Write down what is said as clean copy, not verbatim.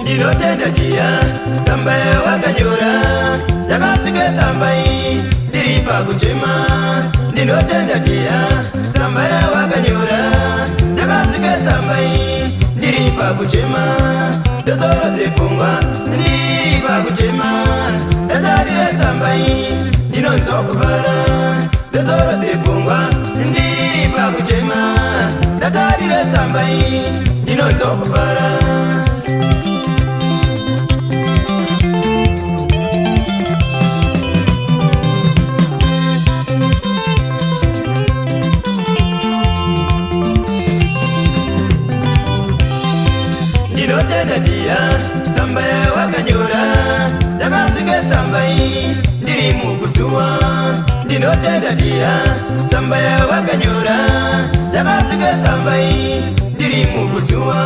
ndinotenda dia tsamba wakanyora yakasvika tsamba iyi ndiri pakuchema ndinotenda dia tsamba wakanyora yakasvika tsamba iyi ndiri pakuchema ndozorodze pfungwa ndiri pakuchema ndatarira tsamba iyi ndinonzwa kuvara ndozorodze pfungwa ndiri pakuchema ndatarira tsamba iyi ndinonzwa kuvara ndinotenda dia tsamba wakanyora yakasvika tsamba iyi ndiri mukusuwa ndinotenda dia tsamba wakanyora yakasvika tsamba iyi ndiri mukusuwa